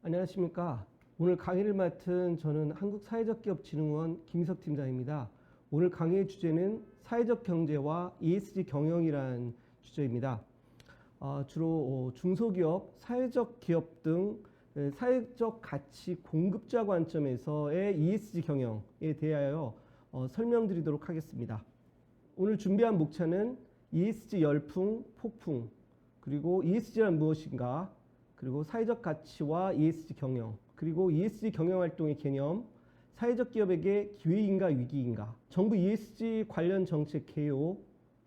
안녕하십니까. 오늘 강의를 맡은 저는 한국사회적기업진흥원 김희석 팀장입니다. 오늘 강의의 주제는 사회적 경제와 ESG 경영이라는 주제입니다. 주로 중소기업, 사회적 기업 등 사회적 가치 공급자 관점에서의 ESG 경영에 대하여 설명드리도록 하겠습니다. 오늘 준비한 목차는 ESG 열풍, 폭풍, 그리고 ESG란 무엇인가, 그리고 사회적 가치와 ESG 경영, 그리고 ESG 경영 활동의 개념, 사회적 기업에게 기회인가 위기인가, 정부 ESG 관련 정책 개요,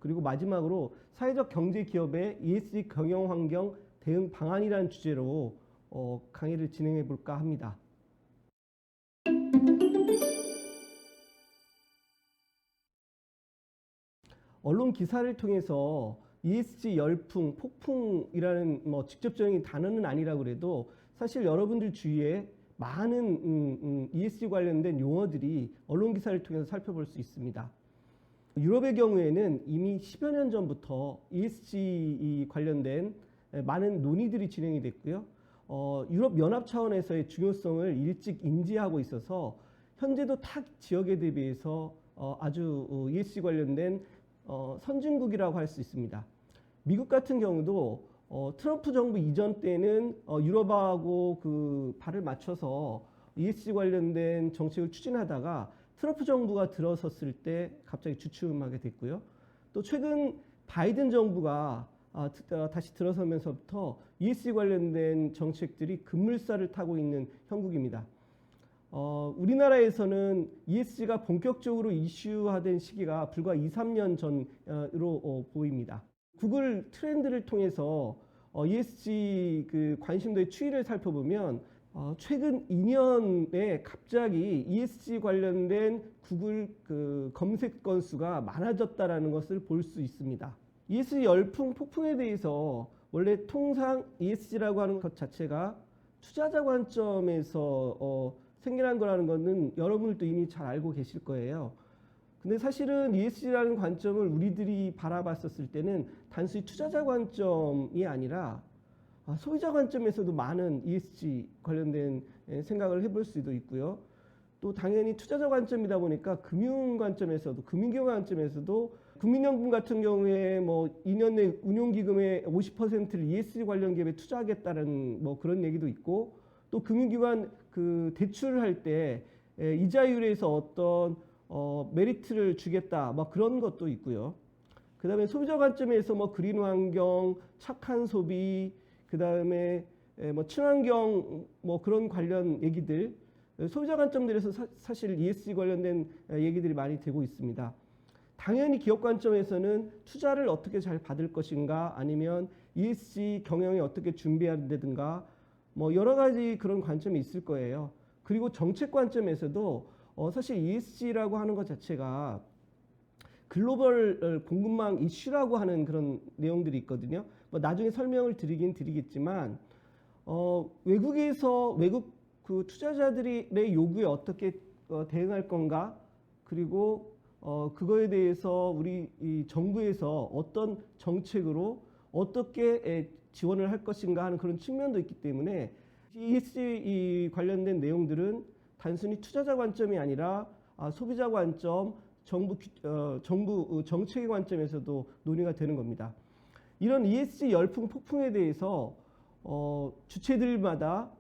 그리고 마지막으로 사회적 경제 기업의 ESG 경영 환경 대응 방안이라는 주제로 강의를 진행해 볼까 합니다. 언론 기사를 통해서 ESG 열풍, 폭풍이라는 직접적인 단어는 아니라고 그래도 사실 여러분들 주위에 많은 ESG 관련된 용어들이 언론 기사를 통해서 살펴볼 수 있습니다. 유럽의 경우에는 이미 10여 년 전부터 ESG 관련된 많은 논의들이 진행이 됐고요. 유럽 연합 차원에서의 중요성을 일찍 인지하고 있어서 현재도 타 지역에 대비해서 아주 ESG 관련된 선진국이라고 할 수 있습니다. 미국 같은 경우도 트럼프 정부 이전 때는 유럽하고 그 발을 맞춰서 ESG 관련된 정책을 추진하다가 트럼프 정부가 들어섰을 때 갑자기 주춤하게 됐고요. 또 최근 바이든 정부가 다시 들어서면서부터 ESG 관련된 정책들이 급물살을 타고 있는 형국입니다. 우리나라에서는 ESG가 본격적으로 이슈화된 시기가 불과 2, 3년 전으로 보입니다. 구글 트렌드를 통해서 ESG 그 관심도의 추이를 살펴보면 최근 2년에 갑자기 ESG 관련된 구글 그 검색 건수가 많아졌다라는 것을 볼 수 있습니다. ESG 열풍, 폭풍에 대해서 원래 통상 ESG라고 하는 것 자체가 투자자 관점에서 생겨난 거라는 것은 여러분들도 이미 잘 알고 계실 거예요. 근데 사실은 ESG라는 관점을 우리들이 바라봤었을 때는 단순히 투자자 관점이 아니라 소비자 관점에서도 많은 ESG 관련된 생각을 해볼 수도 있고요. 또 당연히 투자자 관점이다 보니까 금융 관점에서도, 금융기업 관점에서도 국민연금 같은 경우에 2년 내 운용기금의 50%를 ESG 관련 기업에 투자하겠다는 그런 얘기도 있고, 또 금융기관 그 대출을 할 때 이자율에서 어떤 메리트를 주겠다 그런 것도 있고요. 그 다음에 소비자 관점에서 그린 환경, 착한 소비, 그 다음에 친환경 그런 관련 얘기들, 소비자 관점들에서 사실 ESG 관련된 얘기들이 많이 되고 있습니다. 당연히 기업 관점에서는 투자를 어떻게 잘 받을 것인가, 아니면 ESG 경영에 어떻게 준비한다든가 여러 가지 그런 관점이 있을 거예요. 그리고 정책 관점에서도 사실 ESG라고 하는 것 자체가 글로벌 공급망 이슈라고 하는 그런 내용들이 있거든요. 나중에 설명을 드리긴 드리겠지만 외국 그 투자자들의 요구에 어떻게 대응할 건가, 그리고 그거에 대해서 우리 이 정부에서 어떤 정책으로 어떻게 지원을 할 것인가 하는 그런 측면도 있기 때문에 ESG 관련된 내용들은 단순히 투자자 관점이 아니라 소비자 관점, 정부 정책의 관점에서도 논의가 되는 겁니다. 이런 ESG 열풍 폭풍에 대해서 주체들마다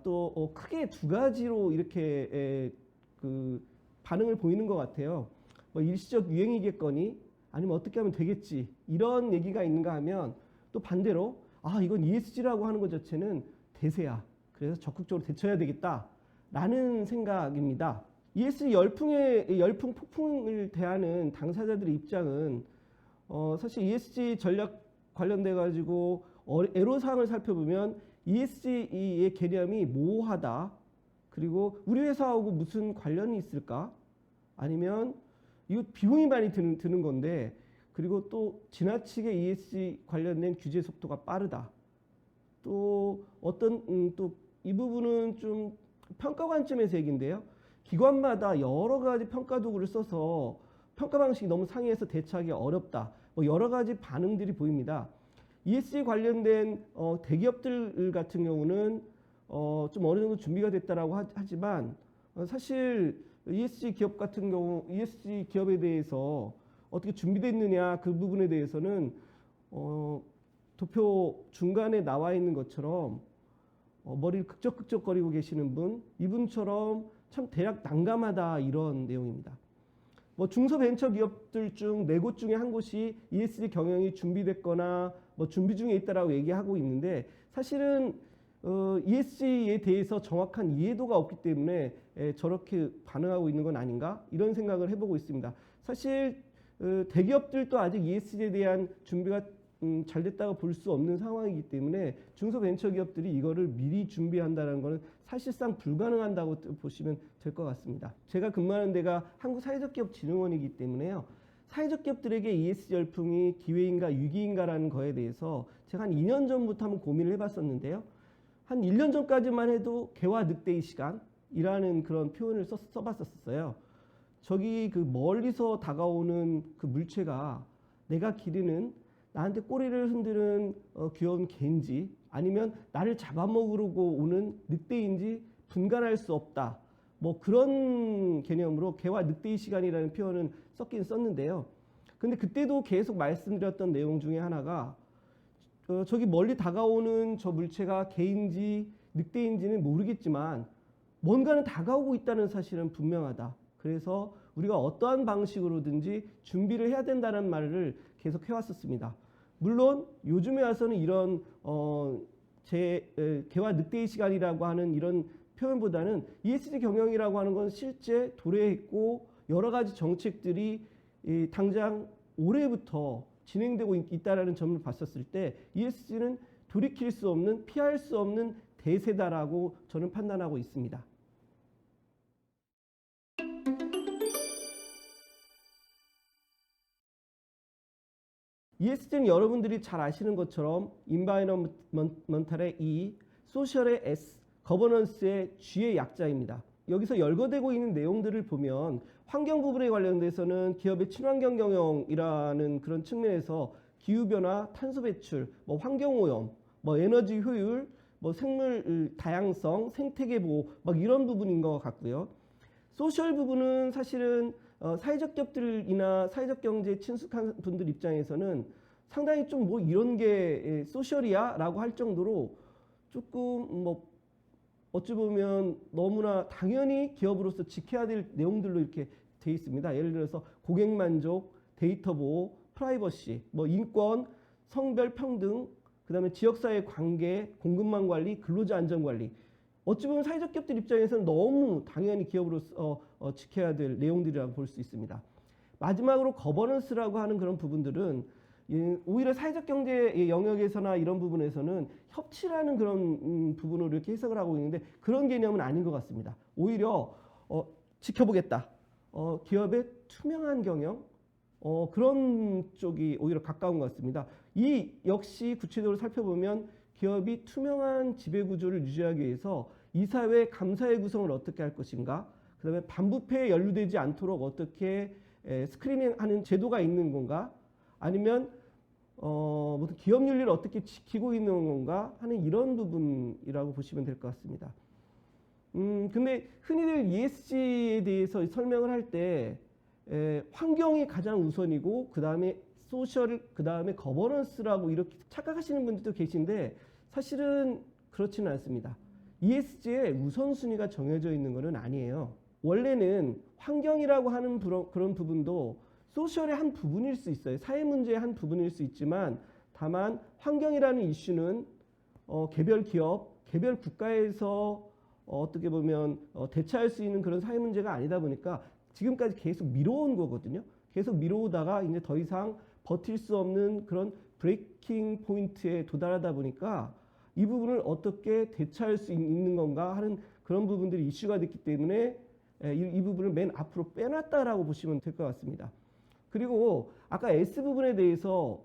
또 크게 두 가지로 이렇게 그 반응을 보이는 것 같아요. 일시적 유행이겠거니, 아니면 어떻게 하면 되겠지, 이런 얘기가 있는가 하면, 또 반대로 이건 ESG라고 하는 것 자체는 대세야, 그래서 적극적으로 대처해야 되겠다라는 생각입니다. ESG 열풍 폭풍을 대하는 당사자들의 입장은 사실 ESG 전략 관련돼 가지고 애로사항을 살펴보면 ESG의 개념이 모호하다, 그리고 우리 회사하고 무슨 관련이 있을까, 아니면 이거 비용이 많이 드는 건데, 그리고 또 지나치게 ESG 관련된 규제 속도가 빠르다. 또 어떤 또 이 부분은 좀 평가 관점에서 얘기인데요. 기관마다 여러 가지 평가 도구를 써서 평가 방식이 너무 상이해서 대처하기 어렵다. 여러 가지 반응들이 보입니다. ESG 관련된 대기업들 같은 경우는 좀 어느 정도 준비가 됐다라고 하지만 사실 ESG 기업 같은 경우 ESG 기업에 대해서 어떻게 준비됐느냐 그 부분에 대해서는 도표 중간에 나와 있는 것처럼 머리를 극적극적거리고 계시는 분, 이분처럼 참 대략 난감하다 이런 내용입니다. 뭐 중소벤처기업들 중 4곳 중에 한 곳이 ESG 경영이 준비됐거나 뭐 준비 중에 있다라고 얘기하고 있는데 사실은 ESG에 대해서 정확한 이해도가 없기 때문에 저렇게 반응하고 있는 건 아닌가 이런 생각을 해보고 있습니다. 사실 대기업들도 아직 ESG에 대한 준비가 잘 됐다고 볼 수 없는 상황이기 때문에 중소벤처기업들이 이거를 미리 준비한다는 것은 사실상 불가능한다고 보시면 될 것 같습니다. 제가 근무하는 데가 한국사회적기업진흥원이기 때문에요. 사회적 기업들에게 ESG 열풍이 기회인가 위기인가라는 거에 대해서 제가 한 2년 전부터 한번 고민을 해봤었는데요. 한 1년 전까지만 해도 개와 늑대의 시간이라는 그런 표현을 써봤었어요. 저기 그 멀리서 다가오는 그 물체가 내가 기르는 나한테 꼬리를 흔드는 귀여운 개인지 아니면 나를 잡아먹으려고 오는 늑대인지 분간할 수 없다. 뭐 그런 개념으로 개와 늑대의 시간이라는 표현은 썼긴 썼는데요. 근데 그때도 계속 말씀드렸던 내용 중에 하나가 저기 멀리 다가오는 저 물체가 개인지 늑대인지는 모르겠지만 뭔가는 다가오고 있다는 사실은 분명하다. 그래서 우리가 어떠한 방식으로든지 준비를 해야 된다는 말을 계속 해왔었습니다. 물론 요즘에 와서는 이런 개와 늑대의 시간이라고 하는 이런 표현보다는 ESG 경영이라고 하는 건 실제 도래했고 여러 가지 정책들이 당장 올해부터 진행되고 있다는 점을 봤었을 때 ESG는 돌이킬 수 없는 피할 수 없는 대세다라고 저는 판단하고 있습니다. ESG는 여러분들이 잘 아시는 것처럼 인바이러먼탈의 E, 소셜의 S, 거버넌스의 G의 약자입니다. 여기서 열거되고 있는 내용들을 보면 환경 부분에 관련돼서는 기업의 친환경 경영이라는 그런 측면에서 기후변화, 탄소 배출, 뭐 환경오염, 뭐 에너지 효율, 뭐 생물 다양성, 생태계 보호 막 이런 부분인 것 같고요. 소셜 부분은 사실은 사회적 기업들이나 사회적 경제에 친숙한 분들 입장에서는 상당히 좀 뭐 이런 게 소셜이야? 라고 할 정도로 조금 뭐 어찌 보면 너무나 당연히 기업으로서 지켜야 될 내용들로 이렇게 돼 있습니다. 예를 들어서 고객 만족, 데이터 보호, 프라이버시, 뭐 인권, 성별 평등, 그다음에 지역사회 관계, 공급망 관리, 근로자 안전 관리. 어찌 보면 사회적 기업들 입장에서는 너무 당연히 기업으로서 지켜야 될 내용들이라고 볼 수 있습니다. 마지막으로 거버넌스라고 하는 그런 부분들은 오히려 사회적 경제 영역에서나 이런 부분에서는 협치라는 그런 부분으로 이렇게 해석을 하고 있는데 그런 개념은 아닌 것 같습니다. 오히려 지켜보겠다. 기업의 투명한 경영 그런 쪽이 오히려 가까운 것 같습니다. 이 역시 구체적으로 살펴보면 기업이 투명한 지배구조를 유지하기 위해서 이사회 감사회 구성을 어떻게 할 것인가, 그 다음에 반부패에 연루되지 않도록 어떻게 스크리닝하는 제도가 있는 건가, 아니면 무슨 기업 윤리를 어떻게 지키고 있는 건가 하는 이런 부분이라고 보시면 될 것 같습니다. 근데 흔히들 ESG에 대해서 설명을 할 때 환경이 가장 우선이고 그 다음에 소셜, 그 다음에 거버넌스라고 이렇게 착각하시는 분들도 계신데 사실은 그렇지는 않습니다. ESG의 우선순위가 정해져 있는 것은 아니에요. 원래는 환경이라고 하는 그런 부분도 소셜의 한 부분일 수 있어요. 사회 문제의 한 부분일 수 있지만 다만 환경이라는 이슈는 개별 기업, 개별 국가에서 어떻게 보면 대처할 수 있는 그런 사회 문제가 아니다 보니까 지금까지 계속 미뤄온 거거든요. 계속 미뤄오다가 이제 더 이상 버틸 수 없는 그런 브레이킹 포인트에 도달하다 보니까 이 부분을 어떻게 대처할 수 있는 건가 하는 그런 부분들이 이슈가 됐기 때문에 이 부분을 맨 앞으로 빼놨다라고 보시면 될 것 같습니다. 그리고 아까 S 부분에 대해서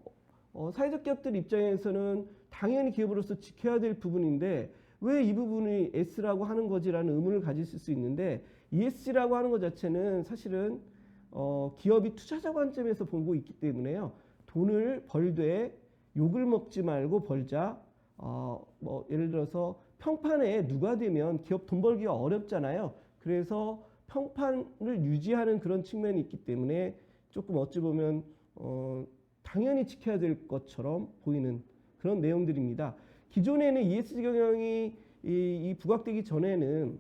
사회적 기업들 입장에서는 당연히 기업으로서 지켜야 될 부분인데 왜 이 부분이 S라고 하는 거지라는 의문을 가지실 수 있는데 ESG라고 하는 것 자체는 사실은 기업이 투자자 관점에서 보고 있기 때문에요. 돈을 벌되 욕을 먹지 말고 벌자. 뭐 예를 들어서 평판에 누가 되면 기업 돈 벌기가 어렵잖아요. 그래서 평판을 유지하는 그런 측면이 있기 때문에 조금 어찌 보면 당연히 지켜야 될 것처럼 보이는 그런 내용들입니다. 기존에는 ESG 경영이 이 부각되기 전에는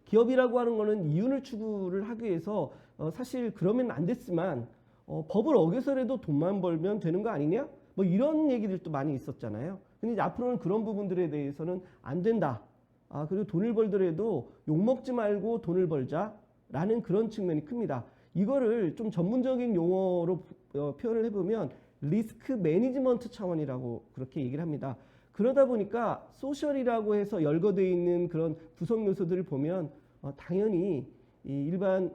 기업이라고 하는 거는 이윤을 추구를 하기 위해서 사실 그러면 안 됐지만 법을 어겨서라도 돈만 벌면 되는 거 아니냐? 뭐 이런 얘기들도 많이 있었잖아요. 근데 이제 앞으로는 그런 부분들에 대해서는 안 된다. 그리고 돈을 벌더라도 욕먹지 말고 돈을 벌자라는 그런 측면이 큽니다. 이거를 좀 전문적인 용어로 표현을 해보면 리스크 매니지먼트 차원이라고 그렇게 얘기를 합니다. 그러다 보니까 소셜이라고 해서 열거되어 있는 그런 구성 요소들을 보면 당연히 이 일반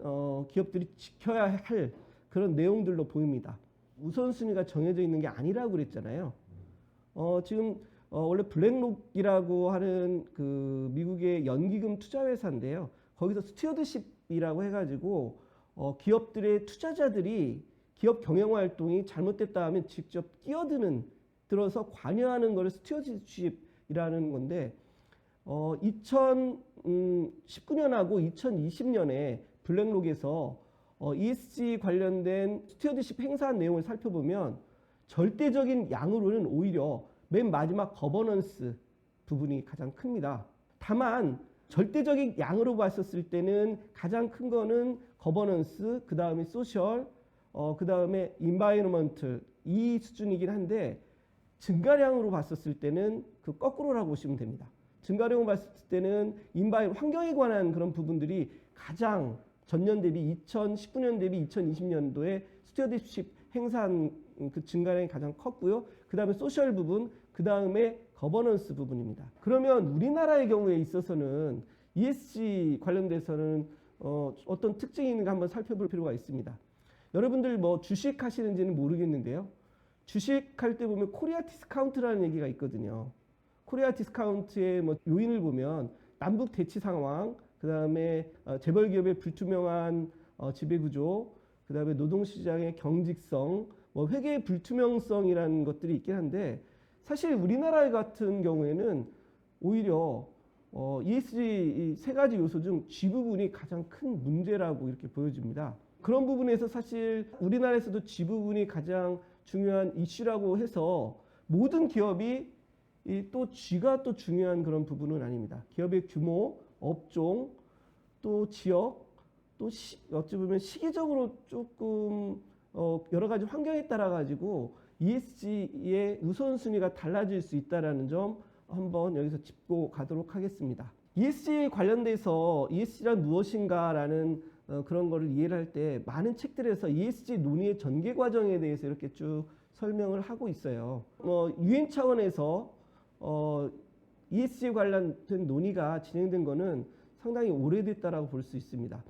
기업들이 지켜야 할 그런 내용들로 보입니다. 우선순위가 정해져 있는 게 아니라고 그랬잖아요. 지금 원래 블랙록이라고 하는 그 미국의 연기금 투자회사인데요. 거기서 스튜어드십이라고 해가지고 기업들의 투자자들이 기업 경영 활동이 잘못됐다 하면 직접 들어서 관여하는 것을 스튜어드십이라는 건데 2019년하고 2020년에 블랙록에서 ESG 관련된 스튜어드십 행사 내용을 살펴보면 절대적인 양으로는 오히려 맨 마지막 거버넌스 부분이 가장 큽니다. 다만 절대적인 양으로 봤었을 때는 가장 큰 거는 거버넌스, 그 다음에 소셜, 그 다음에 인바이러먼트 이 수준이긴 한데 증가량으로 봤었을 때는 그 거꾸로라고 보시면 됩니다. 증가량으로 봤을 때는 환경에 관한 그런 부분들이 가장 전년 대비 2019년 대비 2020년도에 스튜어드십 행사한 그 증가량이 가장 컸고요. 그 다음에 소셜 부분, 그 다음에 거버넌스 부분입니다. 그러면 우리나라의 경우에 있어서는 ESG 관련돼서는 어떤 특징이 있는가 한번 살펴볼 필요가 있습니다. 여러분들 뭐 주식 하시는지는 모르겠는데요. 주식할 때 보면 코리아 디스카운트라는 얘기가 있거든요. 코리아 디스카운트의 뭐 요인을 보면 남북 대치 상황, 그 다음에 재벌 기업의 불투명한 지배구조, 그 다음에 노동시장의 경직성, 뭐 회계 불투명성이라는 것들이 있긴 한데 사실 우리나라 같은 경우에는 오히려 ESG 이 세 가지 요소 중 G 부분이 가장 큰 문제라고 이렇게 보여집니다. 그런 부분에서 사실 우리나라에서도 G 부분이 가장 중요한 이슈라고 해서 모든 기업이 또 G가 또 중요한 그런 부분은 아닙니다. 기업의 규모, 업종, 또 지역, 또 어찌 보면 시기적으로 조금 여러 가지 환경에 따라 가지고 ESG의 우선순위가 달라질 수 있다는 점 한번 여기서 짚고 가도록 하겠습니다. ESG 관련돼서 ESG란 무엇인가라는 그런 거를 이해를 할 때 많은 책들에서 ESG 논의의 전개 과정에 대해서 이렇게 쭉 설명을 하고 있어요. 유엔 차원에서 ESG 관련된 논의가 진행된 거는 상당히 오래됐다라고 볼 수 있습니다.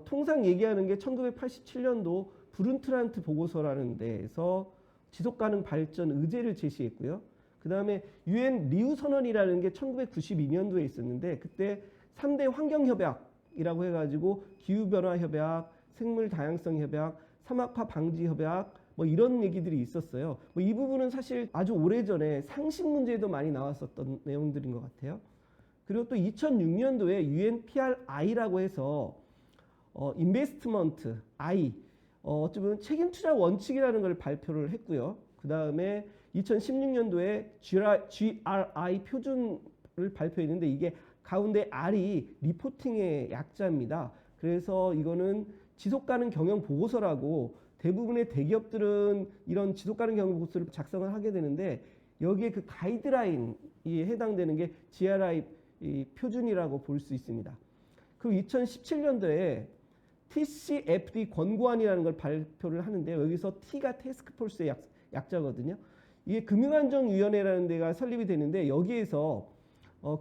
통상 얘기하는 게 1987년도 브룬트란트 보고서라는 데에서 지속가능 발전 의제를 제시했고요. 그 다음에 유엔 리우 선언이라는 게 1992년도에 있었는데 그때 3대 환경협약이라고 해가지고 기후변화 협약, 생물 다양성 협약, 사막화 방지 협약 뭐 이런 얘기들이 있었어요. 뭐 이 부분은 사실 아주 오래전에 상식 문제도 많이 나왔었던 내용들인 것 같아요. 그리고 또 2006년도에 UNPRI라고 해서 인베스트먼트 I 어찌 보면 책임 투자 원칙이라는 걸 발표를 했고요. 그 다음에 2016년도에 GRI 표준을 발표했는데 이게 가운데 R이 리포팅의 약자입니다. 그래서 이거는 지속가능 경영 보고서라고 대부분의 대기업들은 이런 지속가능 경영 보고서를 작성을 하게 되는데 여기에 그 가이드라인이 해당되는 게 GRI 표준이라고 볼 수 있습니다. 그리고 2017년도에 TCFD 권고안이라는 걸 발표를 하는데 여기서 T가 태스크포스의 약자거든요. 이게 금융안정위원회라는 데가 설립이 되는데 여기에서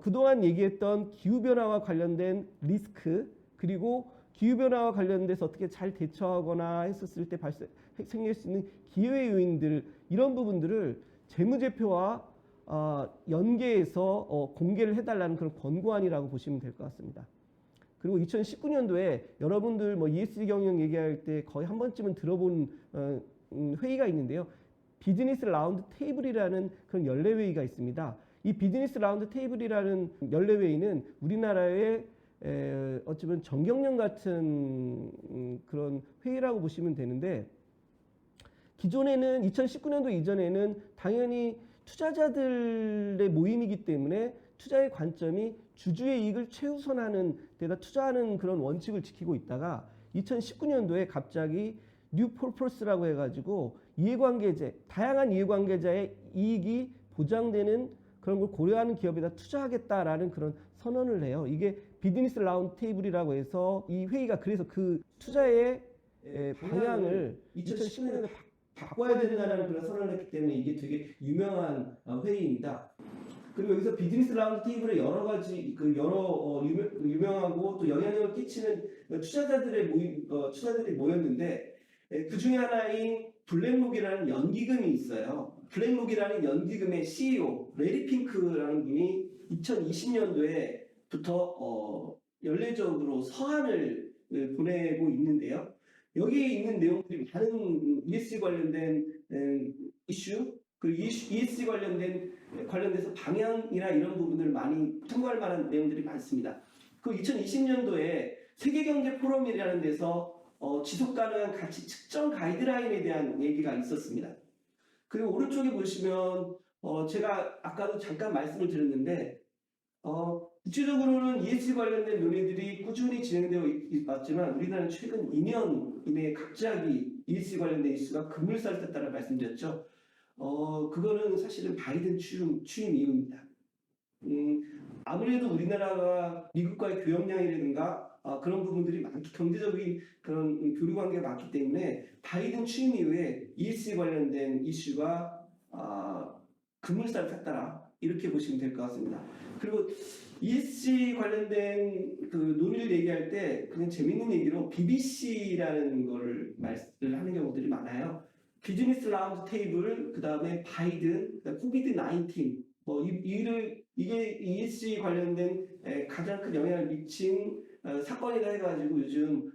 그동안 얘기했던 기후변화와 관련된 리스크 그리고 기후변화와 관련돼서 어떻게 잘 대처하거나 했었을 때 생길 수 있는 기회 요인들 이런 부분들을 재무제표와 연계해서 공개를 해달라는 그런 권고안이라고 보시면 될 것 같습니다. 그리고 2019년도에 여러분들 뭐 ESG 경영 얘기할 때 거의 한 번쯤은 들어본 회의가 있는데요. 비즈니스 라운드 테이블이라는 그런 연례 회의가 있습니다. 이 비즈니스 라운드 테이블이라는 연례회의는 우리나라의 어쩌면 정경련 같은 그런 회의라고 보시면 되는데, 기존에는 2019년도 이전에는 당연히 투자자들의 모임이기 때문에 투자의 관점이 주주의 이익을 최우선하는 데다 투자하는 그런 원칙을 지키고 있다가 2019년도에 갑자기 뉴 퍼포스라고 해가지고 이해관계자, 다양한 이해관계자의 이익이 보장되는 그런 걸 고려하는 기업에다 투자하겠다라는 그런 선언을 해요. 이게 비즈니스 라운드 테이블이라고 해서 이 회의가 그래서 그 투자의 방향을 2019년에 바꿔야 된다는 그런 선언을 했기 때문에 이게 되게 유명한 회의입니다. 그리고 여기서 비즈니스 라운드 테이블에 여러 가지 유명하고 또 영향력을 끼치는 투자자들의 투자자들이 모였는데, 그 중에 하나인 블랙록이라는 연기금이 있어요. 블랙록이라는 연기금의 CEO 레리 핑크라는 분이 2020년도에부터 연례적으로 서한을 보내고 있는데요. 여기에 있는 내용들이 많은 ESG 관련된 이슈, 그리고 ESG 관련돼서 방향이나 이런 부분을 많이 참고할 만한 내용들이 많습니다. 그 2020년도에 세계경제 포럼이라는 데서 지속가능한 가치 측정 가이드라인에 대한 얘기가 있었습니다. 그리고 오른쪽에 보시면 제가 아까도 잠깐 말씀을 드렸는데, 구체적으로는 ESG 관련된 논의들이 꾸준히 진행되어 왔지만 우리나라는 최근 2년 이내에 갑자기 ESG 관련된 이슈가 급물살을 탔다는 말씀드렸죠. 그거는 사실은 바이든 취임 이후입니다. 아무래도 우리나라가 미국과의 교역량이라든가 그런 부분들이 경제적인 그런 교류 관계가 많기 때문에 바이든 취임 이후에 ESG 관련된 이슈가 급물살을 탔다라 이렇게 보시면 될 것 같습니다. 그리고 ESG 관련된 그 논의를 얘기할 때 그냥 재밌는 얘기로 BBC라는 걸 말씀을 하는 경우들이 많아요. 비즈니스 라운드 테이블, 그 다음에 바이든, 코비드-19, 이게 ESG 관련된 가장 큰 영향을 미친 사건이다 해가지고 요즘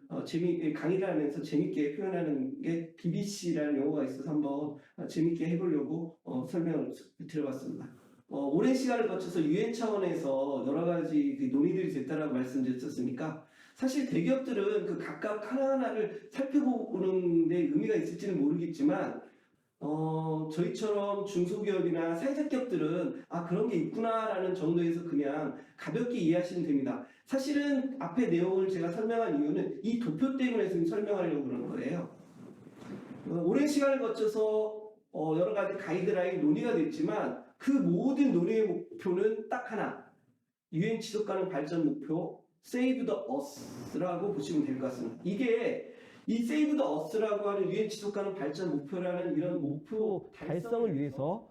강의를 하면서 재밌게 표현하는 게 BBC라는 용어가 있어서 한번 재밌게 해보려고 설명을 드려봤습니다. 오랜 시간을 거쳐서 UN 차원에서 여러 가지 논의들이 됐다라고 말씀드렸었으니까, 사실 대기업들은 그 각각 하나하나를 살펴보는 데 의미가 있을지는 모르겠지만, 저희처럼 중소기업이나 사회적 기업들은 그런 게 있구나라는 정도에서 그냥 가볍게 이해하시면 됩니다. 사실은 앞에 내용을 제가 설명한 이유는 이 도표 때문에 지금 설명하려고 그러는 거예요. 오랜 시간을 거쳐서 여러 가지 가이드라인 논의가 됐지만 그 모든 논의의 목표는 딱 하나, UN 지속가능 발전 목표 Save the Earth라고 보시면 될 것 같습니다. 이게 이 Save the Earth라고 하는 UN 지속가능 발전 목표라는 이런 목표 달성을 위해서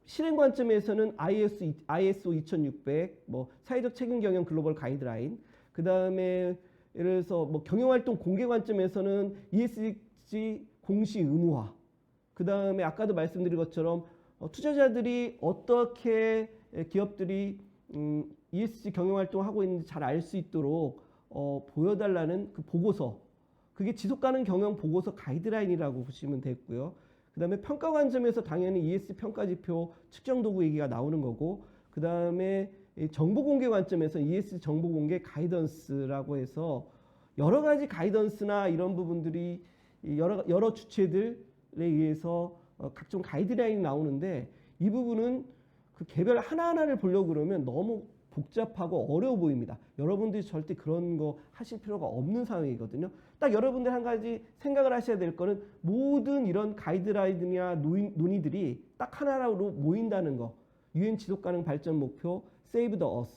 실행 관점에서는 ISO 2600, 사회적 책임 경영 글로벌 가이드라인, 그 다음에 예를 들어서 경영활동 공개 관점에서는 ESG 공시 의무화, 그 다음에 아까도 말씀드린 것처럼 투자자들이 어떻게 기업들이 ESG 경영활동을 하고 있는지 잘 알 수 있도록 보여달라는 그 보고서, 그게 지속가능 경영 보고서 가이드라인이라고 보시면 되고요. 그 다음에 평가 관점에서 당연히 ESG 평가지표 측정도구 얘기가 나오는 거고, 그 다음에 정보 공개 관점에서 ESG 정보 공개 가이던스라고 해서 여러 가지 가이던스나 이런 부분들이 여러 주체들에 의해서 각종 가이드라인이 나오는데, 이 부분은 그 개별 하나하나를 보려고 그러면 너무 복잡하고 어려워 보입니다. 여러분들이 절대 그런 거 하실 필요가 없는 상황이거든요. 딱 여러분들 한 가지 생각을 하셔야 될 거는 모든 이런 가이드라인이나 논의들이 딱 하나로 모인다는 거. UN 지속가능 발전 목표 Save the Earth,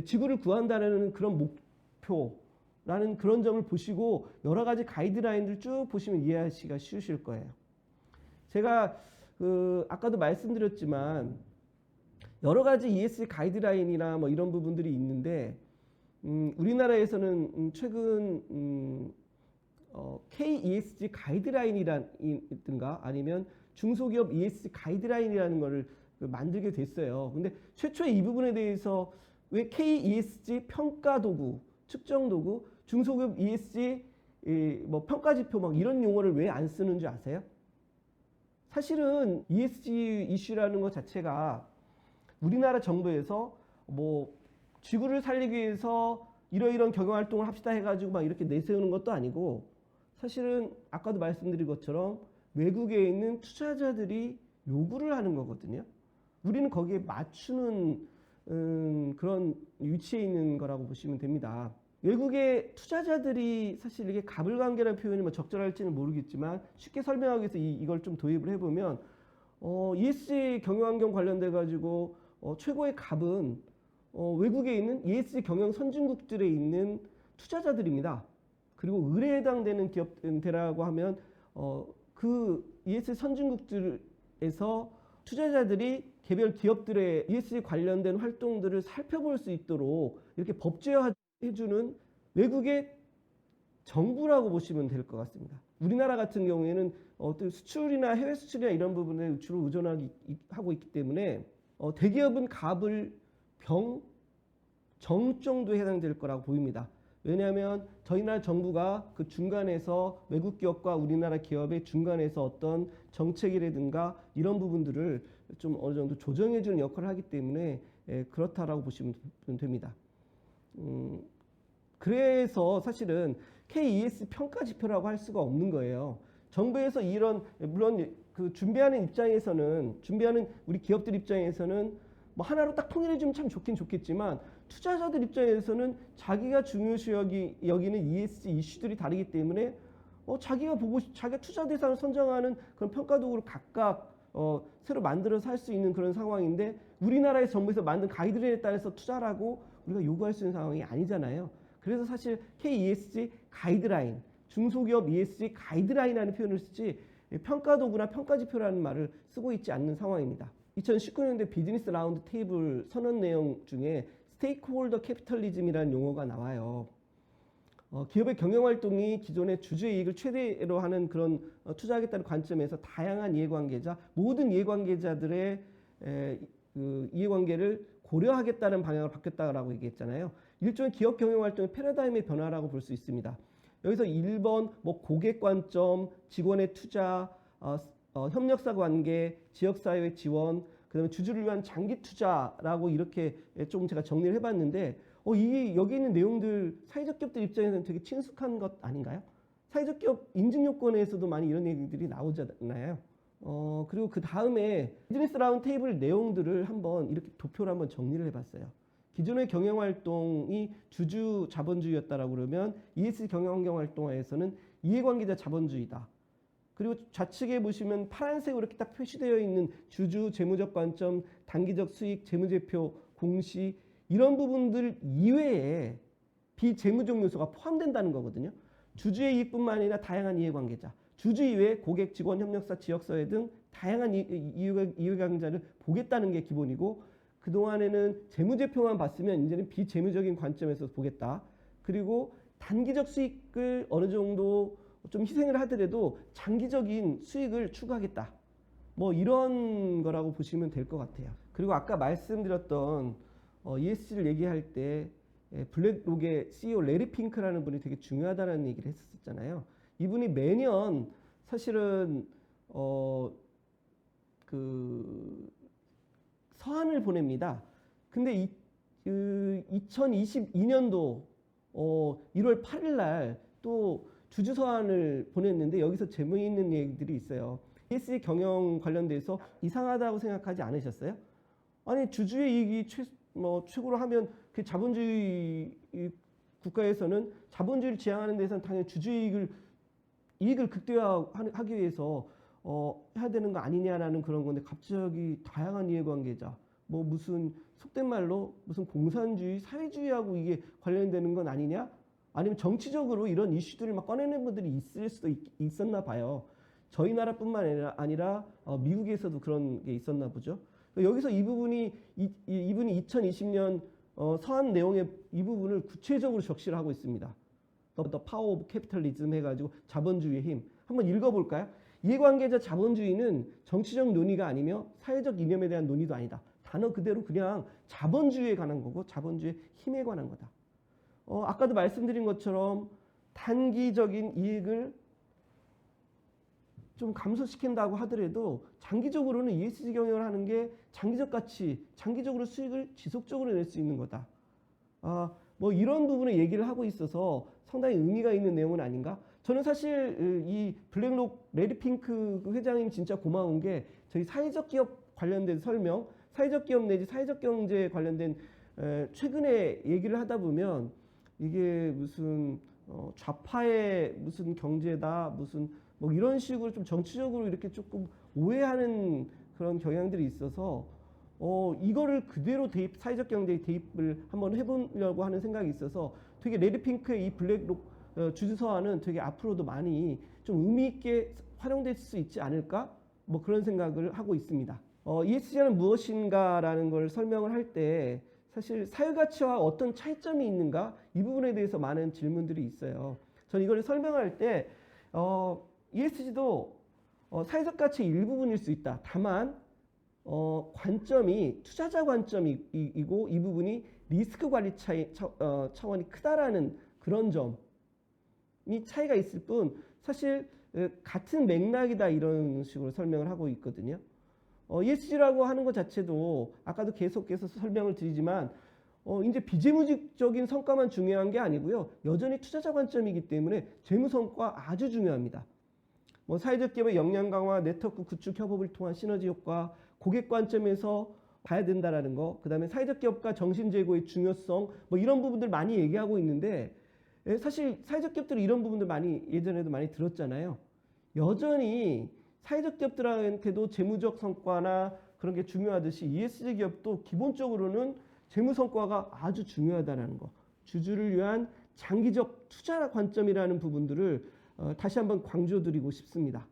지구를 구한다는 그런 목표라는 그런 점을 보시고 여러 가지 가이드라인들 쭉 보시면 이해하시기가 쉬우실 거예요. 제가 아까도 말씀드렸지만 여러 가지 ESG 가이드라인이나 이런 부분들이 있는데, 우리나라에서는 최근 KESG 가이드라인이라든가 아니면 중소기업 ESG 가이드라인이라는 것을 만들게 됐어요. 근데 최초에 이 부분에 대해서 왜 KESG 평가 도구, 측정 도구, 중소기업 ESG 평가 지표 이런 용어를 왜 안 쓰는 줄 아세요? 사실은 ESG 이슈라는 것 자체가 우리나라 정부에서 뭐 지구를 살리기 위해서 이러이러한 경영활동을 합시다 해가지고 막 이렇게 내세우는 것도 아니고, 사실은 아까도 말씀드린 것처럼 외국에 있는 투자자들이 요구를 하는 거거든요. 우리는 거기에 맞추는 그런 위치에 있는 거라고 보시면 됩니다. 외국의 투자자들이 사실 이게 가불관계라는 표현이 뭐 적절할지는 모르겠지만 쉽게 설명하기 위해서 이걸 좀 도입을 해보면 ESG 경영환경 관련돼 가지고 최고의 갑은 외국에 있는 ESG 경영 선진국들에 있는 투자자들입니다. 그리고 을에 해당되는 기업들이라고 하면 그 ESG 선진국들에서 투자자들이 개별 기업들의 ESG 관련된 활동들을 살펴볼 수 있도록 이렇게 법제화해주는 외국의 정부라고 보시면 될 것 같습니다. 우리나라 같은 경우에는 어떤 수출이나 해외 수출이나 이런 부분에 주로 의존하고 있기 때문에 대기업은 갑을 병, 정 정도에 해당될 거라고 보입니다. 왜냐하면 저희 나라 정부가 그 중간에서 외국 기업과 우리나라 기업의 중간에서 어떤 정책이라든가 이런 부분들을 좀 어느 정도 조정해주는 역할을 하기 때문에 그렇다라고 보시면 됩니다. 그래서 사실은 KES 평가 지표라고 할 수가 없는 거예요. 정부에서 이런, 물론 그 준비하는 우리 기업들 입장에서는 뭐 하나로 딱 통일해주면 참 좋긴 좋겠지만, 투자자들 입장에서는 자기가 중요시 여기는 ESG 이슈들이 다르기 때문에 자기가 투자 대상을 선정하는 그런 평가 도구를 각각 새로 만들어서 할 수 있는 그런 상황인데, 우리나라의 정부에서 만든 가이드라인에 따라서 투자라고 우리가 요구할 수 있는 상황이 아니잖아요. 그래서 사실 KESG 가이드라인, 중소기업 ESG 가이드라인이라는 표현을 쓰지 평가 도구나 평가 지표라는 말을 쓰고 있지 않는 상황입니다. 2019년도에 비즈니스 라운드 테이블 선언 내용 중에 스테이크홀더 캐피털리즘이라는 용어가 나와요. 기업의 경영활동이 기존의 주주의 이익을 최대로 하는 그런 투자하겠다는 관점에서 다양한 이해관계자, 모든 이해관계자들의 그 이해관계를 고려하겠다는 방향으로 바뀌었다고 얘기했잖아요. 일종의 기업 경영활동의 패러다임의 변화라고 볼 수 있습니다. 여기서 1번 뭐 고객 관점, 직원의 투자, 협력사 관계, 지역사회 지원, 그 다음에 주주를 위한 장기 투자라고 이렇게 조금 제가 정리를 해봤는데, 여기 있는 내용들 사회적 기업들 입장에서는 되게 친숙한 것 아닌가요? 사회적 기업 인증 요건에서도 많이 이런 얘기들이 나오잖아요. 그리고 그 다음에 비즈니스 라운드 테이블 내용들을 한번 이렇게 도표로 한번 정리를 해봤어요. 기존의 경영활동이 주주 자본주의였다라고 그러면 ESG 경영환경활동에서는 이해관계자 자본주의다. 그리고 좌측에 보시면 파란색으로 이렇게 딱 표시되어 있는 주주, 재무적 관점, 단기적 수익, 재무제표, 공시 이런 부분들 이외에 비재무적 요소가 포함된다는 거거든요. 주주의 이익뿐만 아니라 다양한 이해관계자, 주주 이외에 고객, 직원, 협력사, 지역사회 등 다양한 이해관계자를 보겠다는 게 기본이고, 그동안에는 재무제표만 봤으면 이제는 비재무적인 관점에서 보겠다. 그리고 단기적 수익을 어느 정도 좀 희생을 하더라도 장기적인 수익을 추구하겠다. 뭐 이런 거라고 보시면 될 것 같아요. 그리고 아까 말씀드렸던 ESG를 얘기할 때 블랙록의 CEO 레리 핑크라는 분이 되게 중요하다는 얘기를 했었잖아요. 이분이 매년 사실은 그 서한을 보냅니다. 근데 2022년도 1월 8일 날 또 주주 서한을 보냈는데, 여기서 재미있는 얘기들이 있어요. ESG 경영 관련돼서 이상하다고 생각하지 않으셨어요? 아니, 주주의 이익이 최고로 하면 그 자본주의 국가에서는 자본주의를 지향하는 데서는 당연히 주주의 이익을 극대화하기 위해서 해야 되는 거 아니냐라는 그런 건데, 갑자기 다양한 이해관계자, 뭐 무슨 속된 말로 무슨 공산주의, 사회주의하고 이게 관련되는 건 아니냐? 아니면 정치적으로 이런 이슈들을 막 꺼내는 분들이 있을 수도 있었나 봐요. 저희 나라뿐만 아니라 미국에서도 그런 게 있었나 보죠. 여기서 이분이 2020년 서한 내용의 이 부분을 구체적으로 적시를 하고 있습니다. The Power of Capitalism 해가지고 자본주의의 힘. 한번 읽어볼까요? 이해관계자 자본주의는 정치적 논의가 아니며 사회적 이념에 대한 논의도 아니다. 단어 그대로 그냥 자본주의에 관한 거고 자본주의의 힘에 관한 거다. 아까도 말씀드린 것처럼 단기적인 이익을 좀 감소시킨다고 하더라도 장기적으로는 ESG 경영을 하는 게 장기적 가치, 장기적으로 수익을 지속적으로 낼 수 있는 거다. 뭐 이런 부분을 얘기를 하고 있어서 상당히 의미가 있는 내용은 아닌가? 저는 사실 이 블랙록 레드핑크 그 회장님 진짜 고마운 게 저희 사회적 기업 관련된 설명, 사회적 기업 내지 사회적 경제 관련된 최근에 얘기를 하다 보면 이게 무슨 좌파의 무슨 경제다, 무슨 뭐 이런 식으로 좀 정치적으로 이렇게 조금 오해하는 그런 경향들이 있어서 이거를 그대로 대입, 사회적 경제에 대입을 한번 해보려고 하는 생각이 있어서 되게 레드핑크의 이 블랙록 주주서한은 되게 앞으로도 많이 좀 의미 있게 활용될 수 있지 않을까? 뭐 그런 생각을 하고 있습니다. ESG는 무엇인가라는 걸 설명을 할 때 사실 사회가치와 어떤 차이점이 있는가? 이 부분에 대해서 많은 질문들이 있어요. 저는 이걸 설명할 때 ESG도 사회적 가치의 일부분일 수 있다. 다만 관점이 투자자 관점이고 이 부분이 리스크 관리 차원이 크다라는 그런 점이 차이가 있을 뿐 사실 같은 맥락이다 이런 식으로 설명을 하고 있거든요. ESG라고 하는 것 자체도 아까도 계속해서 설명을 드리지만 이제 비재무적인 성과만 중요한 게 아니고요. 여전히 투자자 관점이기 때문에 재무 성과 아주 중요합니다. 뭐 사회적 기업의 역량 강화, 네트워크 구축 협업을 통한 시너지 효과, 고객 관점에서 봐야 된다라는 거, 그 다음에 사회적 기업과 정신 제고의 중요성, 뭐 이런 부분들 많이 얘기하고 있는데 사실 사회적 기업들은 이런 부분들 많이 예전에도 많이 들었잖아요. 여전히 사회적 기업들한테도 재무적 성과나 그런 게 중요하듯이 ESG 기업도 기본적으로는 재무 성과가 아주 중요하다는 거. 주주를 위한 장기적 투자 관점이라는 부분들을 다시 한번 강조드리고 싶습니다.